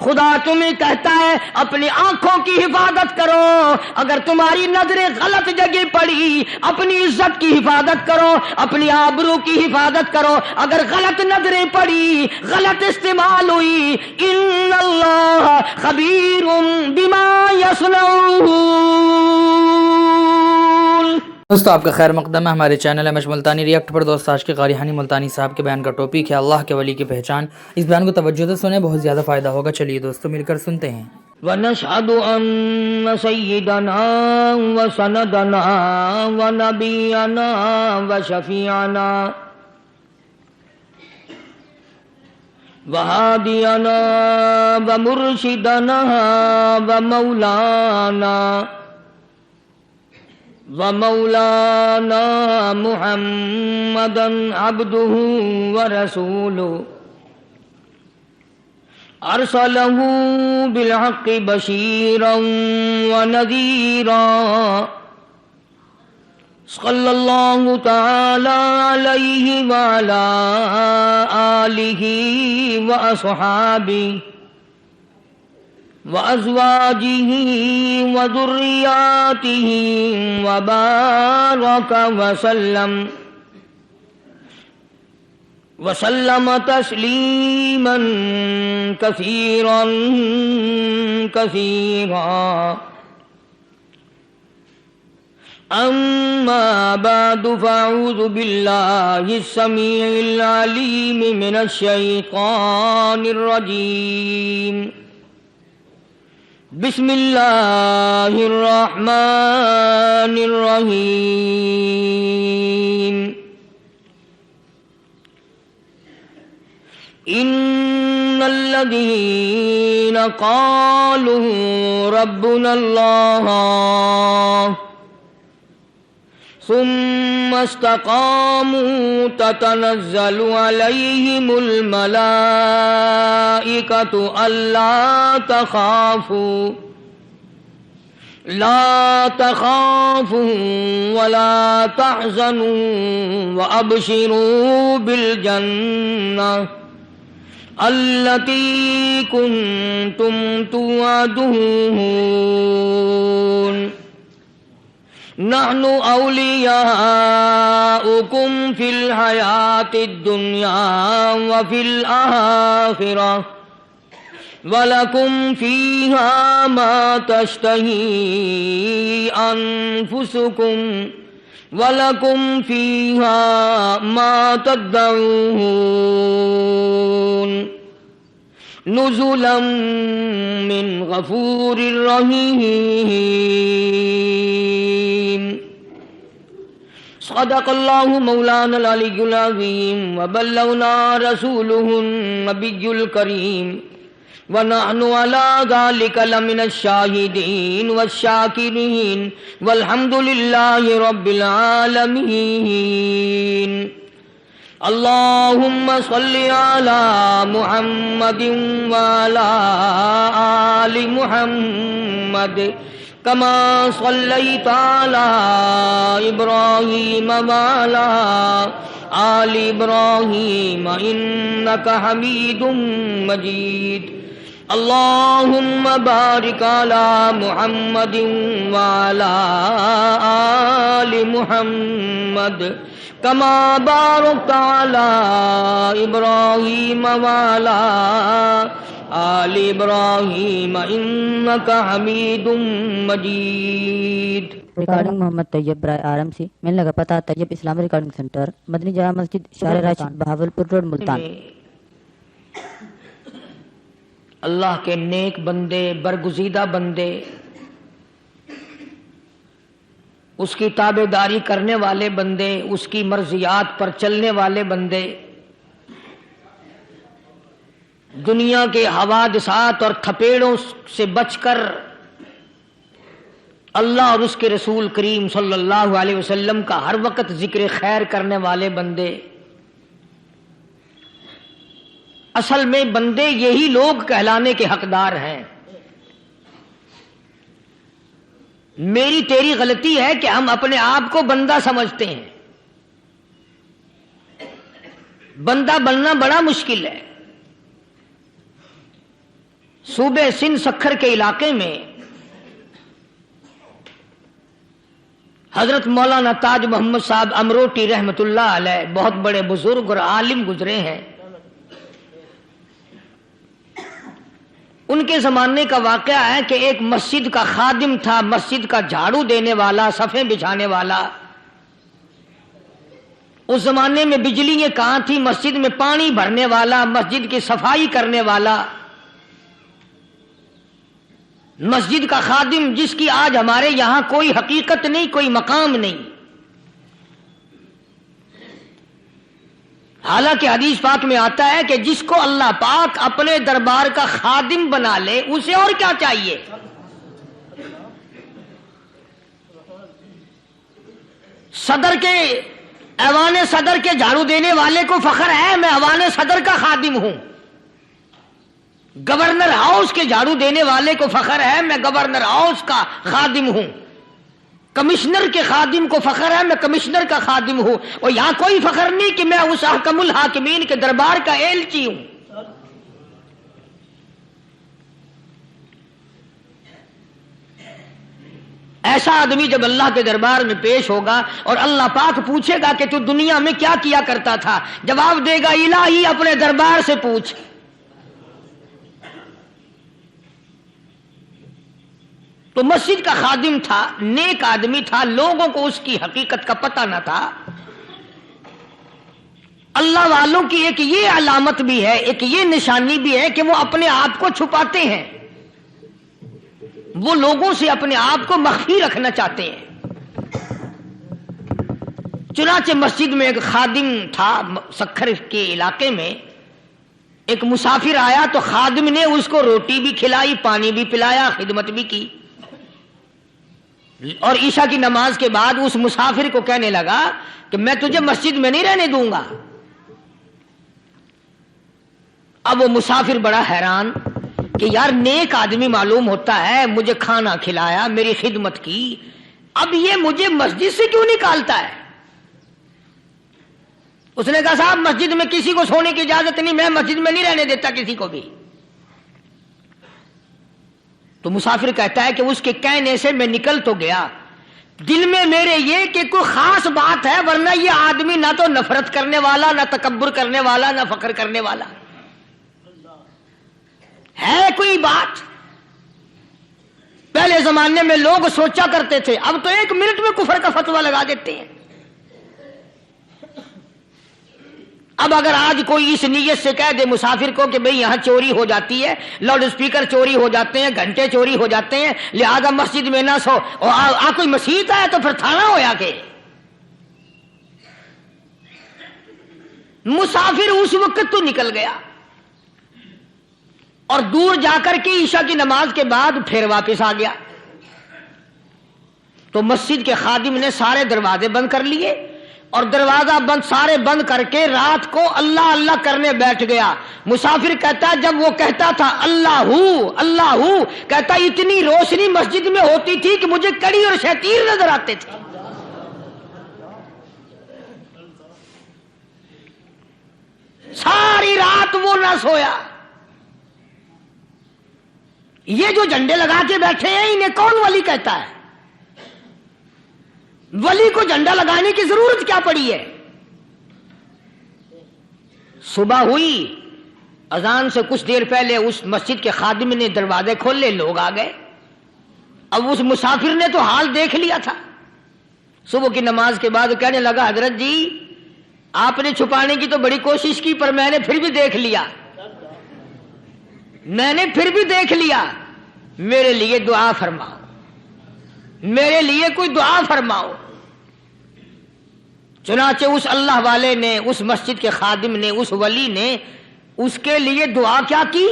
خدا تمہیں کہتا ہے اپنی آنکھوں کی حفاظت کرو، اگر تمہاری نظریں غلط جگہ پڑی اپنی عزت کی حفاظت کرو، اپنی آبرو کی حفاظت کرو، اگر غلط نظریں پڑی غلط استعمال ہوئی، ان اللہ خبیر بما یصنعون۔ دوستو آپ کا خیر مقدم ہے ہمارے channel M H Multani react پر۔ دوست آج کے قاری ہانی ملتانی صاحب کے بیان کا ٹاپک ہے اللہ کے ولی کی پہچان۔ اس بیان کو توجہ سے سنیں، بہت زیادہ فائدہ ہوگا۔ چلیے دوستو مل کر سنتے ہیں۔ وَنَشْهَدُ أَنَّ سَيِّدَنَا وَسَنَدَنَا وَنَبِيَّنَا وَشَفِيعَنَا وَهَادِيَنَا وَمُرْشِدَنَا وَمَوْلَانَا مُحَمَّدًا عَبْدُهُ وَرَسُولُهُ أرسله بالحق بشيرا ونذيرا صلى الله تعالى عليه وعلى آله وأصحابه وأزواجه وذرياته وبارك وسلم تسليما كثيرا أما بعد، فأعوذ بالله السميع العليم من الشيطان الرجيم، بسم الله الرحمن الرحيم۔ إن الذين قالوا ربنا الله ثم استقاموا تتنزل عليهم الملائكة لا تخافوا ولا تحزنوا وأبشروا بالجنة التي كنتم توعدون، نحن أولياؤكم في الحياة الدنيا وفي الآخرة، ولكم فيها ما تشتهي أنفسكم وَلَكُمْ فِيهَا مَا تَدَّعُونَ، نُزُلًا مِّن غَفُورٍ رَّحِيمٍ۔ صدق اللہ مولانا العلی العظیم وبلغنا رسولہ النبی الکریم، ونحن على ذلك لمن الشاهدين والشاكرين والحمد لله رب العالمين۔ اللهم صل على محمد وعلى آل محمد كما صليت على إبراهيم وعلى آل إبراهيم إنك حميد مجيد۔ اللهم بارك على محمد وعلى آل محمد كما باركت على إبراهيم وعلى آل إبراهيم إنك حميد مجيد۔ ریکارڈنگ محمد طیب برائے آرم سی، ملنے کا پتہ طیب اسلامی ریکارڈنگ سینٹر، مدنی جامع مسجد، شارع راشد، بہاولپور روڈ، ملتان۔ اللہ کے نیک بندے، برگزیدہ بندے، اس کی تابع داری کرنے والے بندے، اس کی مرضیات پر چلنے والے بندے، دنیا کے حوادثات اور تھپیڑوں سے بچ کر اللہ اور اس کے رسول کریم صلی اللہ علیہ وسلم کا ہر وقت ذکر خیر کرنے والے بندے، اصل میں بندے یہی لوگ کہلانے کے حقدار ہیں۔ میری تیری غلطی ہے کہ ہم اپنے آپ کو بندہ سمجھتے ہیں۔ بندہ بننا بڑا مشکل ہے۔ صوبے سندھ سکھر کے علاقے میں حضرت مولانا تاج محمد صاحب امروٹی رحمت اللہ علیہ بہت بڑے بزرگ اور عالم گزرے ہیں. ان کے زمانے کا واقعہ ہے کہ ایک مسجد کا خادم تھا، مسجد کا جھاڑو دینے والا، صفیں بچھانے والا. اس زمانے میں بجلیاں کہاں تھی، مسجد میں پانی بھرنے والا، مسجد کی صفائی کرنے والا، مسجد کا خادم جس کی آج ہمارے یہاں کوئی حقیقت نہیں، کوئی مقام نہیں. حالانکہ حدیث پاک میں آتا ہے کہ جس کو اللہ پاک اپنے دربار کا خادم بنا لے اسے اور کیا چاہیے. صدر کے ایوان صدر کے جھاڑو دینے والے کو فخر ہے میں ایوان صدر کا خادم ہوں. گورنر ہاؤس کے جھاڑو دینے والے کو فخر ہے میں گورنر ہاؤس کا خادم ہوں. کمشنر کے خادم کو فخر ہے میں کمشنر کا خادم ہوں. اور یہاں کوئی فخر نہیں کہ میں اس حکم الحاکمین کے دربار کا ایلچی ہوں. ایسا آدمی جب اللہ کے دربار میں پیش ہوگا اور اللہ پاک پوچھے گا کہ تو دنیا میں کیا کیا کرتا تھا، جواب دے گا الہی اپنے دربار سے پوچھ. تو مسجد کا خادم تھا، نیک آدمی تھا، لوگوں کو اس کی حقیقت کا پتہ نہ تھا. اللہ والوں کی ایک یہ علامت بھی ہے، ایک یہ نشانی بھی ہے کہ وہ اپنے آپ کو چھپاتے ہیں، وہ لوگوں سے اپنے آپ کو مخفی رکھنا چاہتے ہیں. چنانچہ مسجد میں ایک خادم تھا، سکھر کے علاقے میں ایک مسافر آیا تو خادم نے اس کو روٹی بھی کھلائی، پانی بھی پلایا، خدمت بھی کی. اور عشاء کی نماز کے بعد اس مسافر کو کہنے لگا کہ میں تجھے مسجد میں نہیں رہنے دوں گا. اب وہ مسافر بڑا حیران کہ یار نیک آدمی معلوم ہوتا ہے، مجھے کھانا کھلایا، میری خدمت کی، اب یہ مجھے مسجد سے کیوں نکالتا ہے. اس نے کہا صاحب مسجد میں کسی کو سونے کی اجازت نہیں، میں مسجد میں نہیں رہنے دیتا کسی کو بھی. تو مسافر کہتا ہے کہ اس کے کہنے سے میں نکل تو گیا، دل میں میرے یہ کہ کوئی خاص بات ہے، ورنہ یہ آدمی نہ تو نفرت کرنے والا، نہ تکبر کرنے والا، نہ فخر کرنے والا ہے. کوئی بات پہلے زمانے میں لوگ سوچا کرتے تھے، اب تو ایک منٹ میں کفر کا فتویٰ لگا دیتے ہیں. اب اگر آج کوئی اس نیت سے کہہ دے مسافر کو کہ بھئی یہاں چوری ہو جاتی ہے، لاؤڈ اسپیکر چوری ہو جاتے ہیں، گھنٹے چوری ہو جاتے ہیں، لہذا مسجد میں نہ سو، اور کوئی مسجد آیا تو پھر تھانہ ہویا کہ مسافر اس وقت تو نکل گیا اور دور جا کر کے عشاء کی نماز کے بعد پھر واپس آ گیا. تو مسجد کے خادم نے سارے دروازے بند کر لیے اور دروازہ بند سارے بند کر کے رات کو اللہ اللہ کرنے بیٹھ گیا. مسافر کہتا جب وہ کہتا تھا اللہ ہو کہتا اتنی روشنی مسجد میں ہوتی تھی کہ مجھے کڑی اور شتیر نظر آتے تھے. ساری رات وہ نہ سویا. یہ جو جھنڈے لگا کے بیٹھے ہیں انہیں کون ولی کہتا ہے؟ ولی کو جھنڈا لگانے کی ضرورت کیا پڑی ہے؟ صبح ہوئی، اذان سے کچھ دیر پہلے اس مسجد کے خادم نے دروازے کھولے، لوگ آ گئے. اب اس مسافر نے تو حال دیکھ لیا تھا. صبح کی نماز کے بعد کہنے لگا حضرت جی آپ نے چھپانے کی تو بڑی کوشش کی پر میں نے پھر بھی دیکھ لیا، میرے لیے دعا فرماؤ، میرے لیے کوئی دعا فرماؤ. چنانچہ اس اللہ والے نے، اس مسجد کے خادم نے، اس ولی نے اس کے لیے دعا کیا کی؟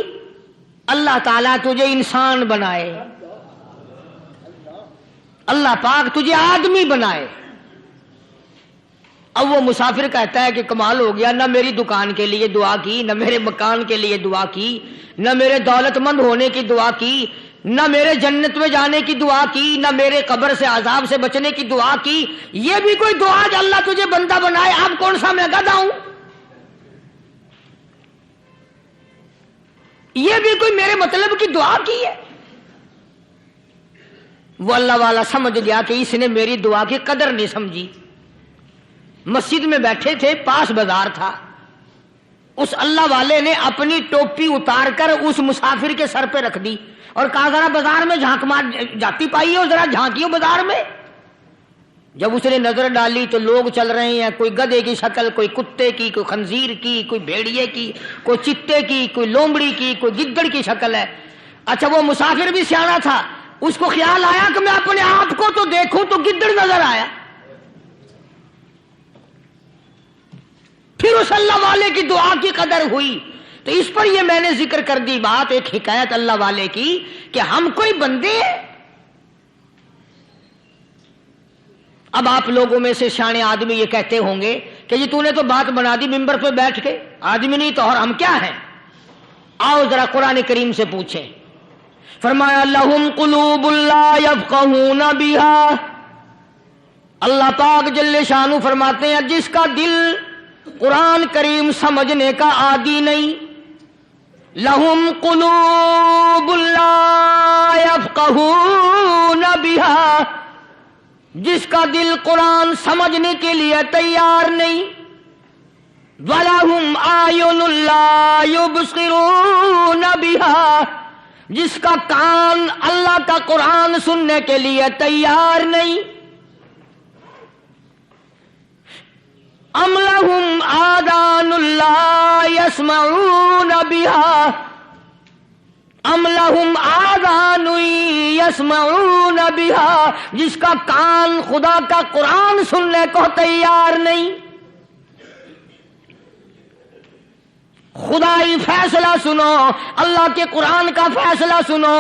اللہ تعالیٰ تجھے انسان بنائے، اللہ پاک تجھے آدمی بنائے. اب وہ مسافر کہتا ہے کہ کمال ہو گیا، نہ میری دکان کے لیے دعا کی، نہ میرے مکان کے لیے دعا کی، نہ میرے دولت مند ہونے کی دعا کی، نہ میرے جنت میں جانے کی دعا کی، نہ میرے قبر سے عذاب سے بچنے کی دعا کی. یہ بھی کوئی دعا کہ اللہ تجھے بندہ بنائے؟ اب کون سا میں گدھا ہوں؟ یہ بھی کوئی میرے مطلب کی دعا کی ہے؟ وہ اللہ والا سمجھ گیا کہ اس نے میری دعا کی قدر نہیں سمجھی. مسجد میں بیٹھے تھے، پاس بازار تھا. اس اللہ والے نے اپنی ٹوپی اتار کر اس مسافر کے سر پہ رکھ دی اور کہا ذرا بازار میں جھانک مار جاتی پائی ہو، ذرا جھانکیو بازار میں. جب اس نے نظر ڈالی تو لوگ چل رہے ہیں، کوئی گدھے کی شکل، کوئی کتے کی، کوئی خنزیر کی، کوئی بھیڑیے کی، کوئی چتے کی، کوئی لومڑی کی، کوئی گدڑ کی شکل ہے. اچھا وہ مسافر بھی سیاںا تھا، اس کو خیال آیا کہ میں اپنے آپ کو تو دیکھوں تو گدڑ نظر آیا. پھر اس اللہ والے کی دعا کی قدر ہوئی. تو اس پر یہ میں نے ذکر کر دی بات، ایک حکایت اللہ والے کی کہ ہم کوئی بندے ہیں. اب آپ لوگوں میں سے شانے آدمی یہ کہتے ہوں گے کہ جی تو نے تو بات بنا دی ممبر پہ بیٹھ کے، آدمی نہیں تو اور ہم کیا ہیں؟ آؤ ذرا قرآن کریم سے پوچھیں. فرمایا لہم قلوب لا یفقہون بہا. اللہ پاک جل شانہ فرماتے ہیں جس کا دل قرآن کریم سمجھنے کا عادی نہیں. لہم قلوب لا یفقہون بہا، جس کا دل قرآن سمجھنے کے لیے تیار نہیں. وَلَهُمْ أَعْيُنٌ لَا يُبْصِرُونَ بِهَا، جس کا کان اللہ کا قرآن سننے کے لیے تیار نہیں. أَمْ لَهُمْ آذَانٌ لَا يَسْمَعُونَ بِهَا، ام لہم آذان یسمعون بها، جس کا کان خدا کا قرآن سننے کو تیار نہیں. خدائی فیصلہ سنو، اللہ کے قرآن کا فیصلہ سنو،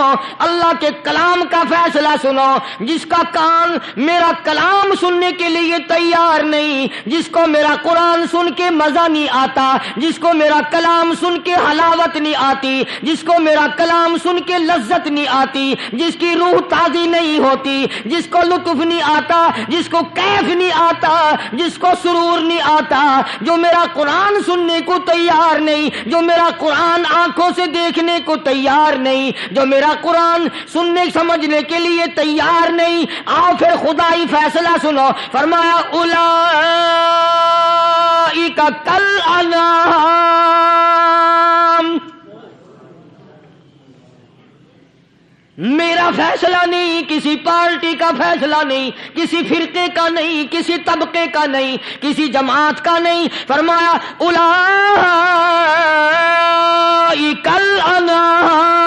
اللہ کے کلام کا فیصلہ سنو. جس کا کان میرا کلام سننے کے لیے تیار نہیں، جس کو میرا قرآن سن کے مزہ نہیں آتا، جس کو میرا کلام سن کے حلاوت نہیں آتی، جس کو میرا کلام سن کے لذت نہیں آتی، جس کی روح تازی نہیں ہوتی، جس کو لطف نہیں آتا، جس کو کیف نہیں آتا، جس کو سرور نہیں آتا، جو میرا قرآن سننے کو تیار نہیں، جو میرا قرآن آنکھوں سے دیکھنے کو تیار نہیں، جو میرا قرآن سننے سمجھنے کے لیے تیار نہیں. آؤ پھر خدائی فیصلہ سنو. فرمایا اولئک کالانعام، میرا فیصلہ نہیں، کسی پارٹی کا فیصلہ نہیں، کسی فرقے کا نہیں، کسی طبقے کا نہیں، کسی جماعت کا نہیں. فرمایا اولئک الانعام.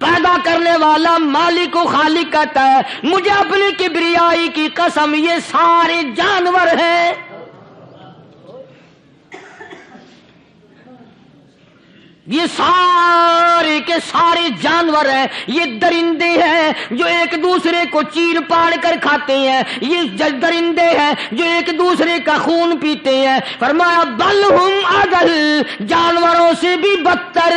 پیدا کرنے والا مالک و خالق کہتا ہے مجھے اپنی کبریائی کی قسم یہ سارے جانور ہیں. یہ سارے کے سارے جانور ہیں، یہ درندے ہیں جو ایک دوسرے کو چیر پاڑ کر کھاتے ہیں، یہ درندے ہیں جو ایک دوسرے کا خون پیتے ہیں. فرمایا بل ہم اضل، جانوروں سے بھی بدتر.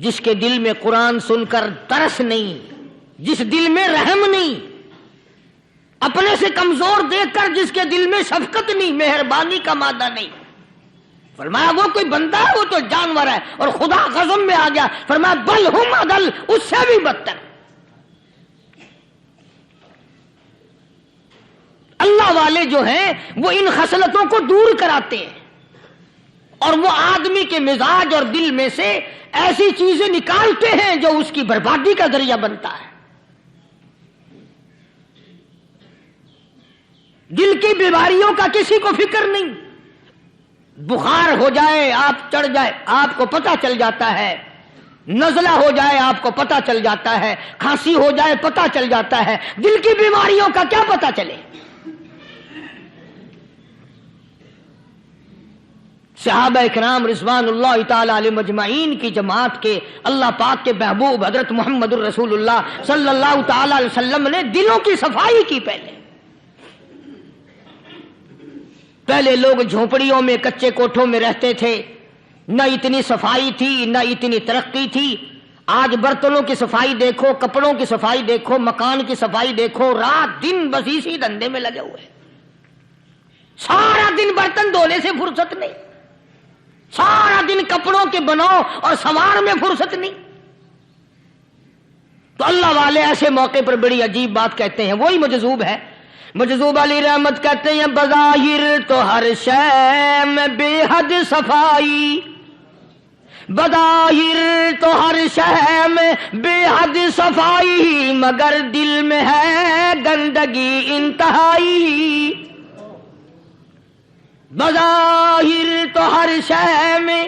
جس کے دل میں قرآن سن کر ترس نہیں، جس دل میں رحم نہیں، اپنے سے کمزور دیکھ کر جس کے دل میں شفقت نہیں، مہربانی کا مادہ نہیں. فرمایا وہ کوئی بندہ ہے، وہ تو جانور ہے. اور خدا غضب میں آ گیا، فرمایا بل ہم اضل، اس سے بھی بدتر. اللہ والے جو ہیں وہ ان خصلتوں کو دور کراتے ہیں اور وہ آدمی کے مزاج اور دل میں سے ایسی چیزیں نکالتے ہیں جو اس کی بربادی کا ذریعہ بنتا ہے. دل کی بیماریوں کا کسی کو فکر نہیں. بخار ہو جائے، آپ چڑھ جائے، آپ کو پتہ چل جاتا ہے. نزلہ ہو جائے آپ کو پتہ چل جاتا ہے. کھانسی ہو جائے پتہ چل جاتا ہے. دل کی بیماریوں کا کیا پتہ چلے؟ صحابہ اکرام رضوان اللہ تعالی علیہ مجمعین کی جماعت کے اللہ پاک کے محبوب حضرت محمد الرسول اللہ صلی اللہ تعالی علیہ وسلم نے دلوں کی صفائی کی. پہلے لوگ جھونپڑیوں میں کچے کوٹھوں میں رہتے تھے، نہ اتنی صفائی تھی، نہ اتنی ترقی تھی. آج برتنوں کی صفائی دیکھو، کپڑوں کی صفائی دیکھو، مکان کی صفائی دیکھو، رات دن بس اسی دھندے میں لگے ہوئے، سارا دن برتن دھونے سے فرصت نہیں، سارا دن کپڑوں کے بناؤ اور سنوار میں فرصت نہیں۔ تو اللہ والے ایسے موقع پر بڑی عجیب بات کہتے ہیں، وہی مجذوب ہے، مجذوب علی رحمت کہتے ہیں بظاہر تو ہر شے میں بے حد صفائی، بظاہر تو ہر شے میں بے حد صفائی، مگر دل میں ہے گندگی انتہائی۔ بظاہر تو ہر شے میں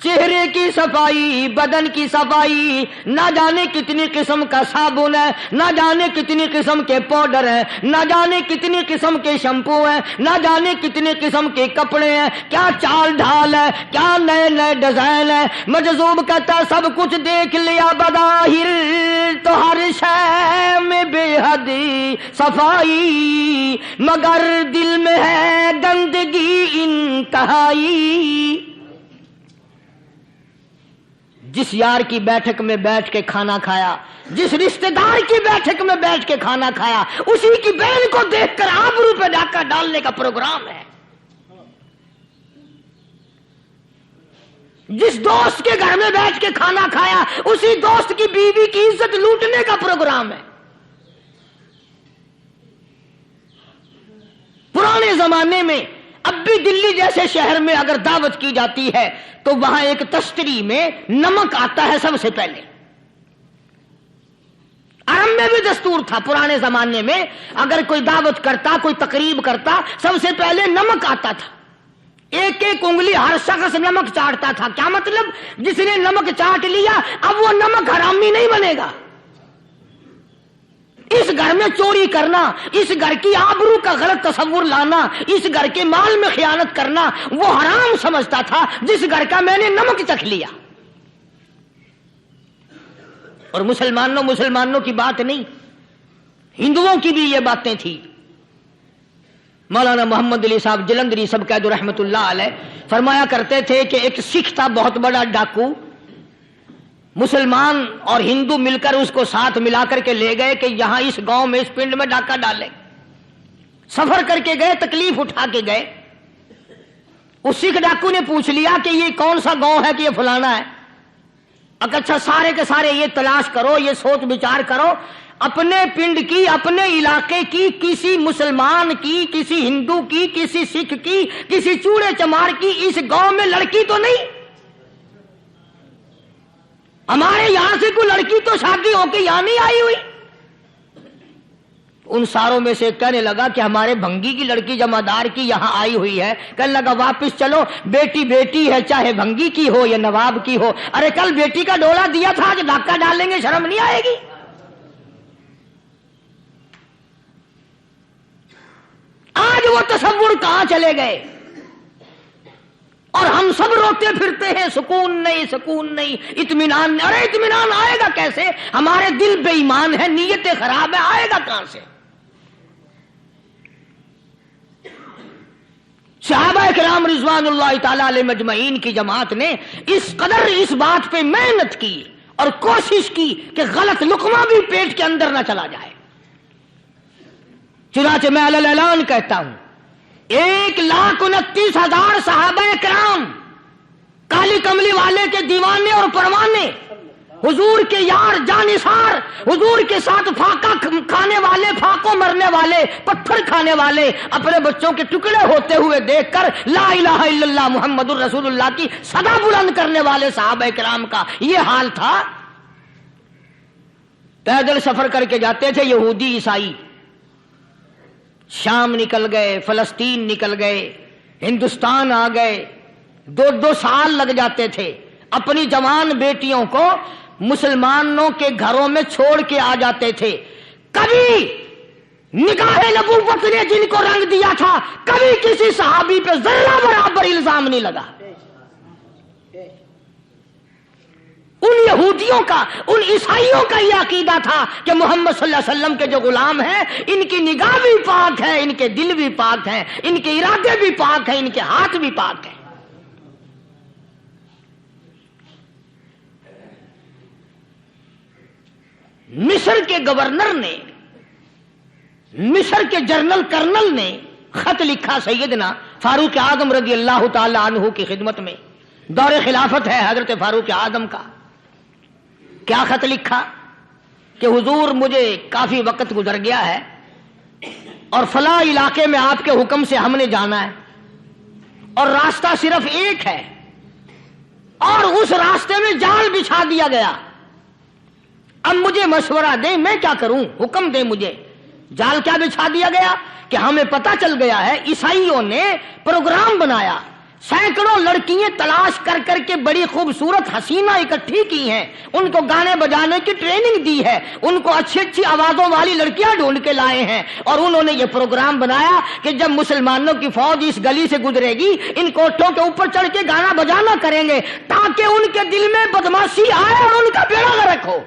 چہرے کی صفائی، بدن کی صفائی، نہ جانے کتنی قسم کا صابن ہے، نہ جانے کتنی قسم کے پاؤڈر ہیں، نہ جانے کتنی قسم کے شیمپو ہیں، نہ جانے کتنی قسم کے کپڑے ہیں، کیا چال ڈھال ہے، کیا نئے نئے ڈیزائن ہے۔ مجذوب کہتا سب کچھ دیکھ لیا، بظاہر تو ہر شے میں بے حد صفائی، مگر دل میں ہے گندگی انتہائی۔ جس یار کی بیٹھک میں بیٹھ کے کھانا کھایا، جس رشتہ دار کی بیٹھک میں بیٹھ کے کھانا کھایا، اسی کی بہن کو دیکھ کر آبرو پہ ڈاکہ ڈالنے کا پروگرام ہے۔ جس دوست کے گھر میں بیٹھ کے کھانا کھایا، اسی دوست کی بیوی کی عزت لوٹنے کا پروگرام ہے۔ پرانے زمانے میں اب بھی دلی جیسے شہر میں اگر دعوت کی جاتی ہے تو وہاں ایک تشتری میں نمک آتا ہے سب سے پہلے۔ عرب میں بھی دستور تھا پرانے زمانے میں، اگر کوئی دعوت کرتا، کوئی تقریب کرتا، سب سے پہلے نمک آتا تھا۔ ایک ایک انگلی ہر شخص نمک چاٹتا تھا۔ کیا مطلب؟ جس نے نمک چاٹ لیا اب وہ نمک حرامی نہیں بنے گا۔ اس گھر میں چوری کرنا، اس گھر کی آبرو کا غلط تصور لانا، اس گھر کے مال میں خیانت کرنا وہ حرام سمجھتا تھا جس گھر کا میں نے نمک چکھ لیا۔ اور مسلمانوں کی بات نہیں، ہندوؤں کی بھی یہ باتیں تھی۔ مولانا محمد علی صاحب جلندری سب قید رحمت اللہ علیہ فرمایا کرتے تھے کہ ایک سکھ تھا بہت بڑا ڈاکو، مسلمان اور ہندو مل کر اس کو ساتھ ملا کر کے لے گئے کہ یہاں اس گاؤں میں، اس پنڈ میں ڈاکہ ڈالے۔ سفر کر کے گئے، تکلیف اٹھا کے گئے۔ اس سکھ ڈاکو نے پوچھ لیا کہ یہ کون سا گاؤں ہے کہ یہ فلانا ہے۔ اچھا سارے کے سارے یہ تلاش کرو، یہ سوچ بچار کرو، اپنے پنڈ کی، اپنے علاقے کی، کسی مسلمان کی، کسی ہندو کی، کسی سکھ کی، کسی چوڑے چمار کی اس گاؤں میں لڑکی تو نہیں؟ ہمارے یہاں سے کوئی لڑکی تو شادی ہو کے یہاں نہیں آئی ہوئی؟ ان ساروں میں سے کہنے لگا کہ ہمارے بھنگی کی لڑکی جمعدار کی یہاں آئی ہوئی ہے۔ کہنے لگا واپس چلو، بیٹی بیٹی ہے، چاہے بھنگی کی ہو یا نواب کی ہو۔ ارے کل بیٹی کا ڈولا دیا تھا، آج ڈاکہ ڈالیں گے، شرم نہیں آئے گی؟ آج وہ تصور کہاں چلے گئے؟ اور ہم سب روتے پھرتے ہیں، سکون نہیں، سکون نہیں، اطمینان نہیں۔ ارے اطمینان آئے گا کیسے؟ ہمارے دل بے ایمان ہے، نیتیں خراب ہے، آئے گا کہاں سے؟ صحابہ کرام رضوان اللہ تعالی علیہ مجمعین کی جماعت نے اس قدر اس بات پہ محنت کی اور کوشش کی کہ غلط لقمہ بھی پیٹ کے اندر نہ چلا جائے۔ چنانچہ میں علی الاعلان کہتا ہوں، 1,29,000 صحابہ کرام، کالی کملی والے کے دیوانے اور پروانے، حضور کے یار جانثار، حضور کے ساتھ فاقہ کھانے والے، فاقوں مرنے والے، پتھر کھانے والے، اپنے بچوں کے ٹکڑے ہوتے ہوئے دیکھ کر لا الہ الا اللہ محمد الرسول اللہ کی صدا بلند کرنے والے صحابہ کرام کا یہ حال تھا۔ پیدل سفر کر کے جاتے تھے یہودی عیسائی، شام نکل گئے، فلسطین نکل گئے، ہندوستان آ گئے، 2 سال لگ جاتے تھے۔ اپنی جوان بیٹیوں کو مسلمانوں کے گھروں میں چھوڑ کے آ جاتے تھے۔ کبھی نگاہ نبوت نے جن کو رنگ دیا تھا، کبھی کسی صحابی پہ ذرہ برابر الزام نہیں لگا۔ ان یہودیوں کا، ان عیسائیوں کا یہ عقیدہ تھا کہ محمد صلی اللہ علیہ وسلم کے جو غلام ہیں، ان کی نگاہ بھی پاک ہے، ان کے دل بھی پاک ہیں، ان کے ارادے بھی پاک ہیں، ان کے ہاتھ بھی پاک ہیں۔ مصر کے گورنر نے، مصر کے جنرل کرنل نے خط لکھا سیدنا فاروق اعظم رضی اللہ تعالی عنہ کی خدمت میں، دور خلافت ہے حضرت فاروق اعظم کا. کیا خط لکھا کہ حضور مجھے کافی وقت گزر گیا ہے اور فلاں علاقے میں آپ کے حکم سے ہم نے جانا ہے اور راستہ صرف ایک ہے اور اس راستے میں جال بچھا دیا گیا. اب مجھے مشورہ دیں میں کیا کروں، حکم دیں مجھے. جال کیا بچھا دیا گیا کہ ہمیں پتا چل گیا ہے عیسائیوں نے پروگرام بنایا، سینکڑوں لڑکیاں تلاش کر کر کے بڑی خوبصورت حسینہ اکٹھی کی ہیں، ان کو گانے بجانے کی ٹریننگ دی ہے، ان کو اچھی اچھی آوازوں والی لڑکیاں ڈھونڈ کے لائے ہیں اور انہوں نے یہ پروگرام بنایا کہ جب مسلمانوں کی فوج اس گلی سے گزرے گی ان کوٹھوں کے اوپر چڑھ کے گانا بجانا کریں گے تاکہ ان کے دل میں بدماشی آئے اور ان کا بیڑا غرق ہو.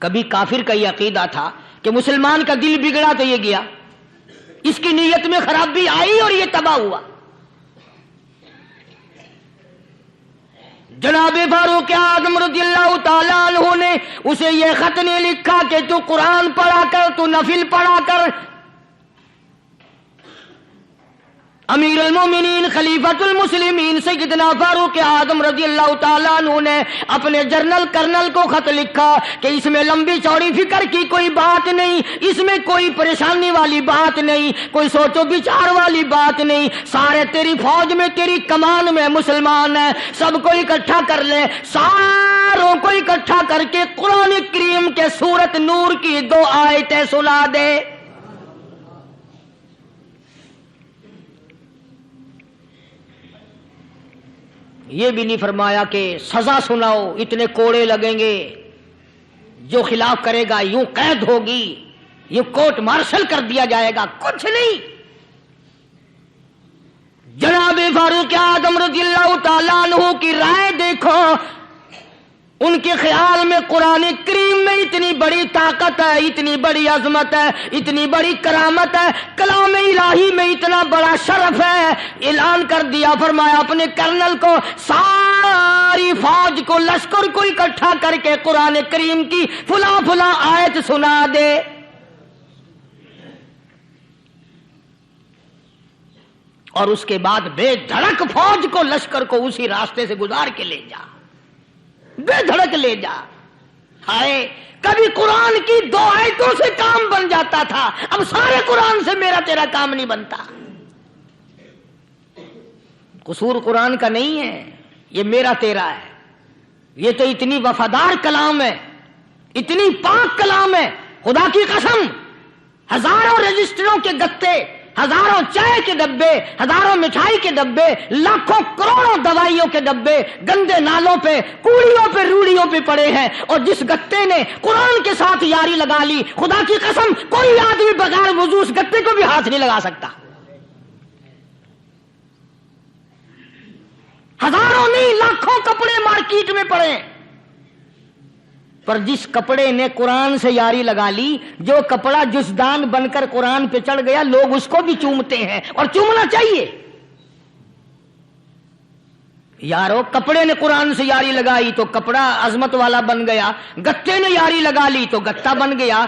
کبھی کافر کا یہ عقیدہ تھا کہ مسلمان کا دل بگڑا تو یہ گیا، اس کی نیت میں خرابی آئی اور یہ تباہ ہوا. جناب فاروق اعظم رضی اللہ تعالی عنہ نے اسے یہ خط نہیں لکھا کہ تو قرآن پڑھا کر، تو نفل پڑھا کر. امیر المومنین خلیفۃ المسلمین سیدنا فاروق اعظم رضی اللہ تعالیٰ عنہ نے اپنے جنرل کرنل کو خط لکھا کہ اس میں لمبی چوڑی فکر کی کوئی بات نہیں، اس میں کوئی پریشانی والی بات نہیں، کوئی سوچ و بچار والی بات نہیں. سارے تیری فوج میں، تیری کمان میں مسلمان ہیں، سب کو اکٹھا کر لے، ساروں کو اکٹھا کر کے قرآن کریم کے سورت نور کی 2 آیتیں سنا دے. یہ بھی نہیں فرمایا کہ سزا سناؤ، اتنے کوڑے لگیں گے، جو خلاف کرے گا یوں قید ہوگی، یہ کورٹ مارشل کر دیا جائے گا، کچھ نہیں. جناب فاروق اعظم رضی اللہ تعالیٰ عنہ کی رائے دیکھو، ان کے خیال میں قرآن کریم میں اتنی بڑی طاقت ہے، اتنی بڑی عظمت ہے، اتنی بڑی کرامت ہے، کلام الہی میں اتنا بڑا شرف ہے. اعلان کر دیا، فرمایا اپنے کرنل کو ساری فوج کو، لشکر کو اکٹھا کر کے قرآن کریم کی فلاں فلاں آیت سنا دے. اور اس کے بعد بے دھڑک فوج کو، لشکر کو اسی راستے سے گزار کے لے جا، بے دھڑک لے جا. ہائے کبھی قرآن کی 2 آیتوں سے کام بن جاتا تھا، اب سارے قرآن سے میرا تیرا کام نہیں بنتا. قصور قرآن کا نہیں ہے، یہ میرا تیرا ہے. یہ تو اتنی وفادار کلام ہے، اتنی پاک کلام ہے، خدا کی قسم. ہزاروں رجسٹروں کے گتے، ہزاروں چائے کے ڈبے، ہزاروں مٹھائی کے ڈبے، لاکھوں کروڑوں دوائیوں کے ڈبے گندے نالوں پہ، کوڑیوں پہ، روڑیوں پہ پڑے ہیں، اور جس گتے نے قرآن کے ساتھ یاری لگا لی، خدا کی قسم کوئی آدمی بغیر وضو اس گتے کو بھی ہاتھ نہیں لگا سکتا. ہزاروں نہیں، لاکھوں کپڑے مارکیٹ میں پڑے ہیں، پر جس کپڑے نے قرآن سے یاری لگا لی، جو کپڑا جسدان بن کر قرآن پہ چڑھ گیا، لوگ اس کو بھی چومتے ہیں اور چومنا چاہیے. یارو کپڑے نے قرآن سے یاری لگائی تو کپڑا عظمت والا بن گیا، گتے نے یاری لگا لی تو گتا بن گیا.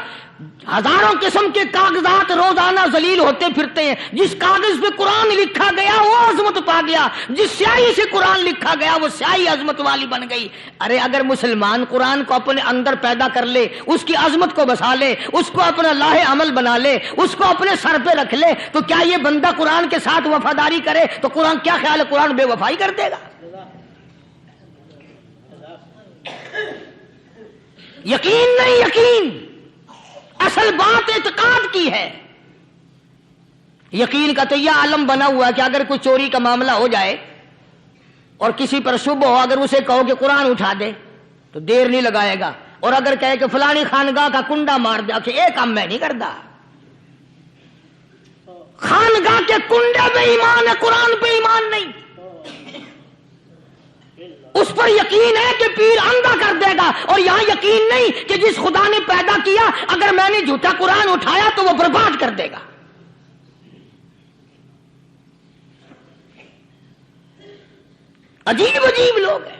ہزاروں قسم کے کاغذات روزانہ ذلیل ہوتے پھرتے ہیں، جس کاغذ پہ قرآن لکھا گیا وہ عظمت پا گیا، جس سیاہی سے قرآن لکھا گیا وہ سیاہی عظمت والی بن گئی. ارے اگر مسلمان قرآن کو اپنے اندر پیدا کر لے، اس کی عظمت کو بسا لے، اس کو اپنا لاہ عمل بنا لے، اس کو اپنے سر پہ رکھ لے، تو کیا یہ بندہ قرآن کے ساتھ وفاداری کرے تو قرآن کیا خیال ہے قرآن بے وفائی کر دے گا؟ یقین نہیں، یقین اصل بات اعتقاد کی ہے. یقین کا تو یہ عالم بنا ہوا کہ اگر کوئی چوری کا معاملہ ہو جائے اور کسی پر شبہ ہو، اگر اسے کہو کہ قرآن اٹھا دے تو دیر نہیں لگائے گا، اور اگر کہے کہ فلانی خانگاہ کا کنڈا مار دے، کہ یہ کام میں نہیں کرتا. خانگاہ کے کنڈے پہ ایمان ہے، قرآن پہ ایمان نہیں. اس پر یقین ہے کہ پیر اندھا کر دے گا، اور یہاں یقین نہیں کہ جس خدا نے پیدا کیا اگر میں نے جھوٹا قرآن اٹھایا تو وہ برباد کر دے گا. عجیب عجیب لوگ ہیں.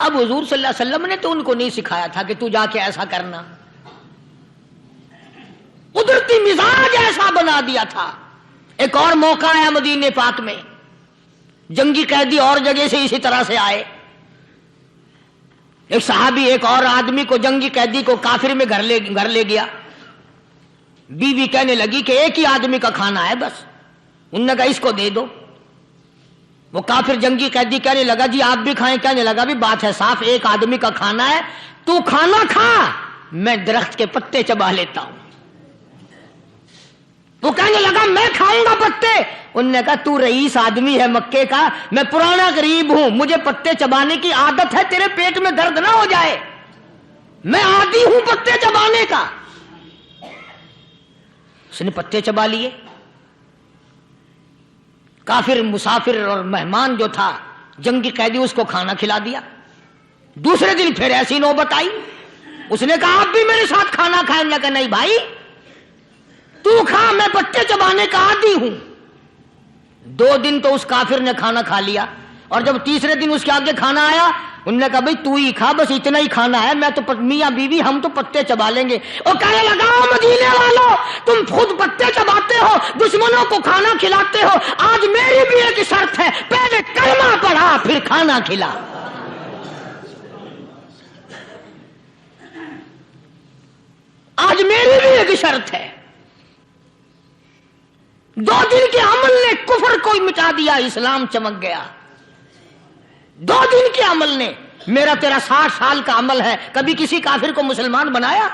اب حضور صلی اللہ علیہ وسلم نے تو ان کو نہیں سکھایا تھا کہ تو جا کے ایسا کرنا، قدرتی مزاج ایسا بنا دیا تھا. ایک اور موقع ہے مدینے پاک میں، جنگی قیدی اور جگہ سے اسی طرح سے آئے. ایک صحابی ایک اور آدمی کو، جنگی قیدی کو کافر میں گھر لے گیا. بیوی کہنے لگی کہ ایک ہی آدمی کا کھانا ہے بس. انہوں نے کہا اس کو دے دو. وہ کافر جنگی قیدی کہنے لگا جی آپ بھی کھائیں. کہنے لگا بھی بات ہے صاف، ایک آدمی کا کھانا ہے، تو کھانا کھا، میں درخت کے پتے چبا لیتا ہوں. وہ کہنے لگا میں کھاؤں گا پتے. انہوں نے کہا تو رئیس آدمی ہے مکے کا، میں پرانا غریب ہوں، مجھے پتے چبانے کی عادت ہے، تیرے پیٹ میں درد نہ ہو جائے، میں عادی ہوں پتے چبانے کا. اس نے پتے چبا لیے. کافر مسافر اور مہمان جو تھا جنگی قیدی، اس کو کھانا کھلا دیا. دوسرے دن پھر ایسی نوبت آئی. اس نے کہا آپ بھی میرے ساتھ کھانا کھائیں. نے کہا نہیں بھائی تو کھا، میں پتے چبانے کا عادی ہوں. 2 دن تو اس کافر نے کھانا کھا لیا، اور جب تیسرے دن اس کے آگے کھانا آیا، انہوں نے کہا بھائی تو ہی کھا، بس اتنا ہی کھانا ہے، میں تو میاں بیوی ہم تو پتے چبا لیں گے. اور کہنے لگا مدینے والوں تم خود پتے چباتے ہو، دشمنوں کو کھانا کھلاتے ہو، آج میری بھی ایک شرط ہے، پہلے کلمہ پڑھا پھر کھانا کھلا. آج میری بھی ایک شرط ہے. 2 دن کے عمل نے کفر کو مٹا دیا، اسلام چمک گیا. 2 دن کے عمل نے. میرا تیرا 60 سال کا عمل ہے، کبھی کسی کافر کو مسلمان بنایا؟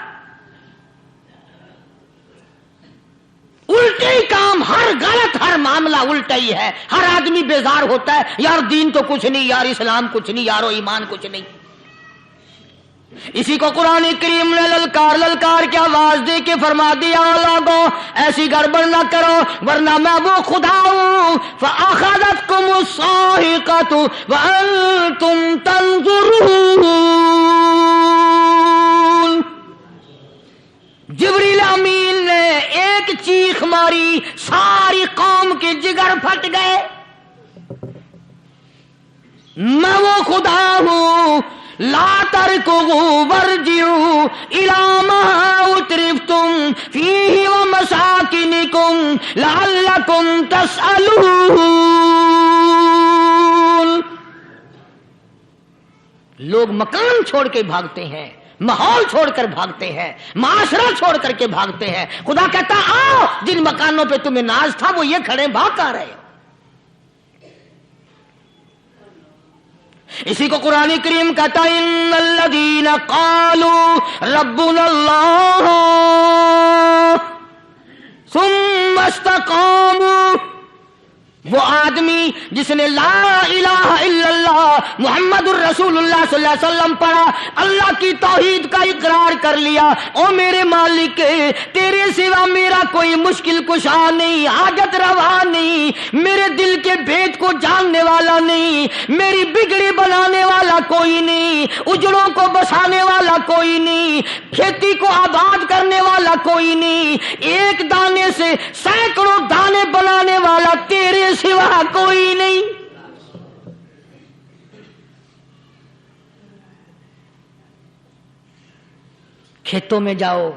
الٹے ہی کام، ہر غلط، ہر معاملہ الٹا ہی ہے. ہر آدمی بیزار ہوتا ہے، یار دین تو کچھ نہیں، یار اسلام کچھ نہیں، یارو ایمان کچھ نہیں. اسی کو قرآن کریم نے للکار کے آواز دے کے فرما دیا لوگوں ایسی گڑبڑ نہ کرو ورنہ میں وہ خدا ہوں. فَأَخَذَتْكُمُ الصَّاعِقَةُ وَأَنْتُمْ تَنظُرُونَ. جبریل امین نے ایک چیخ ماری، ساری قوم کے جگر پھٹ گئے. میں وہ خدا ہوں، لا ترکضوا وارجعوا إلى ما أترفتم فيه ومساكنكم لعلكم تسألون. لوگ مکان چھوڑ کے بھاگتے ہیں، ماحول چھوڑ کر بھاگتے ہیں، معاشرہ چھوڑ کر کے بھاگتے ہیں. خدا کہتا آؤ جن مکانوں پہ تمہیں ناز تھا وہ یہ کھڑے بھاگ آ رہے ہو. اسی کو قرآن کریم کہتا ہے ان الذین قالوا ربنا اللہ ثم استقاموا. وہ آدمی جس نے لا الہ الا اللہ محمد الرسول اللہ صلی اللہ علیہ وسلم پڑھا، اللہ کی توحید کا اقرار کر لیا، او میرے مالک تیرے سوا میرا کوئی مشکل کشا نہیں، حاجت روا نہیں، میرے دل کے بھید کو جاننے والا نہیں، میری بگڑی بنانے والا کوئی نہیں، اجڑوں کو بسانے والا کوئی نہیں، کھیتی کو آباد کرنے والا کوئی نہیں، ایک دانے سے سینکڑوں دانے بنانے والا تیرے سوا کوئی نہیں. کھیتوں میں جاؤ،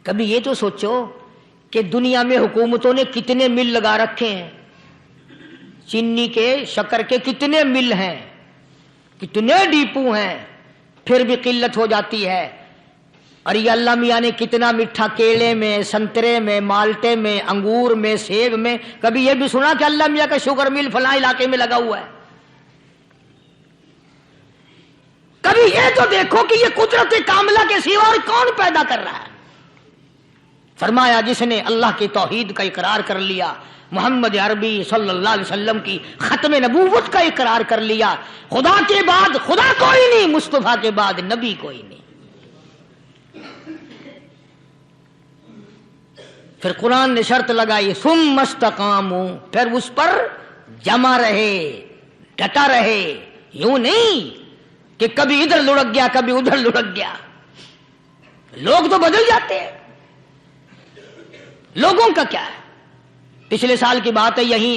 کبھی یہ تو سوچو کہ دنیا میں حکومتوں نے کتنے مل لگا رکھے ہیں، چینی کے، شکر کے کتنے مل ہیں، کتنے ڈیپو ہیں، پھر بھی قلت ہو جاتی ہے. اور یہ اللہ میاں نے کتنا میٹھا کیلے میں، سنترے میں، مالٹے میں، انگور میں، سیب میں. کبھی یہ بھی سنا کہ اللہ میاں کا شوگر مل فلاں علاقے میں لگا ہوا ہے؟ کبھی یہ تو دیکھو کہ یہ قدرت کاملہ کے سوا اور کون پیدا کر رہا ہے. فرمایا جس نے اللہ کی توحید کا اقرار کر لیا، محمد عربی صلی اللہ علیہ وسلم کی ختم نبوت کا اقرار کر لیا، خدا کے بعد خدا کوئی نہیں، مصطفیٰ کے بعد نبی کوئی نہیں. پھر قرآن نے شرط لگائی ثم استقاموا، پھر اس پر جمع رہے، ڈٹا رہے. یوں نہیں کہ کبھی ادھر لڑک گیا کبھی ادھر لڑک گیا. لوگ تو بدل جاتے ہیں، لوگوں کا کیا ہے. پچھلے سال کی بات ہے، یہیں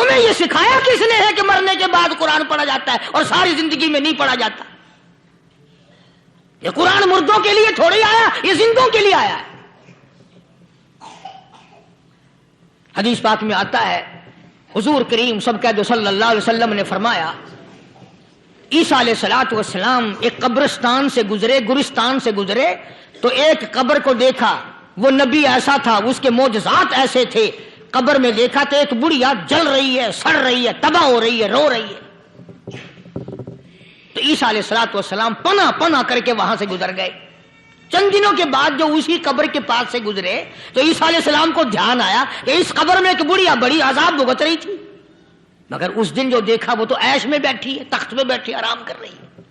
تمہیں یہ سکھایا کس نے ہے کہ مرنے کے بعد قرآن پڑھا جاتا ہے اور ساری زندگی میں نہیں پڑھا جاتا؟ یہ قرآن مردوں کے لیے تھوڑی آیا، یہ زندوں کے لیے آیا ہے۔ حدیث پاک میں آتا ہے حضور کریم سب کہہ دو صلی اللہ علیہ وسلم نے فرمایا عیسیٰ علیہ الصلوۃ والسلام ایک قبرستان سے گزرے، گورستان سے گزرے تو ایک قبر کو دیکھا، وہ نبی ایسا تھا، اس کے معجزات ایسے تھے۔ قبر میں دیکھا تو ایک بڑھیا جل رہی ہے، سڑ رہی ہے، تباہ ہو رہی ہے، رو رہی ہے۔ تو عیسیٰ علیہ الصلوۃ والسلام پناہ پناہ کر کے وہاں سے گزر گئے۔ چند دنوں کے بعد جو اسی قبر کے پاس سے گزرے تو عیسیٰ علیہ السلام کو دھیان آیا کہ اس قبر میں ایک بڑھیا بڑی عذاب بھگت رہی تھی، مگر اس دن جو دیکھا وہ تو عیش میں بیٹھی ہے، تخت میں بیٹھی آرام کر رہی ہے۔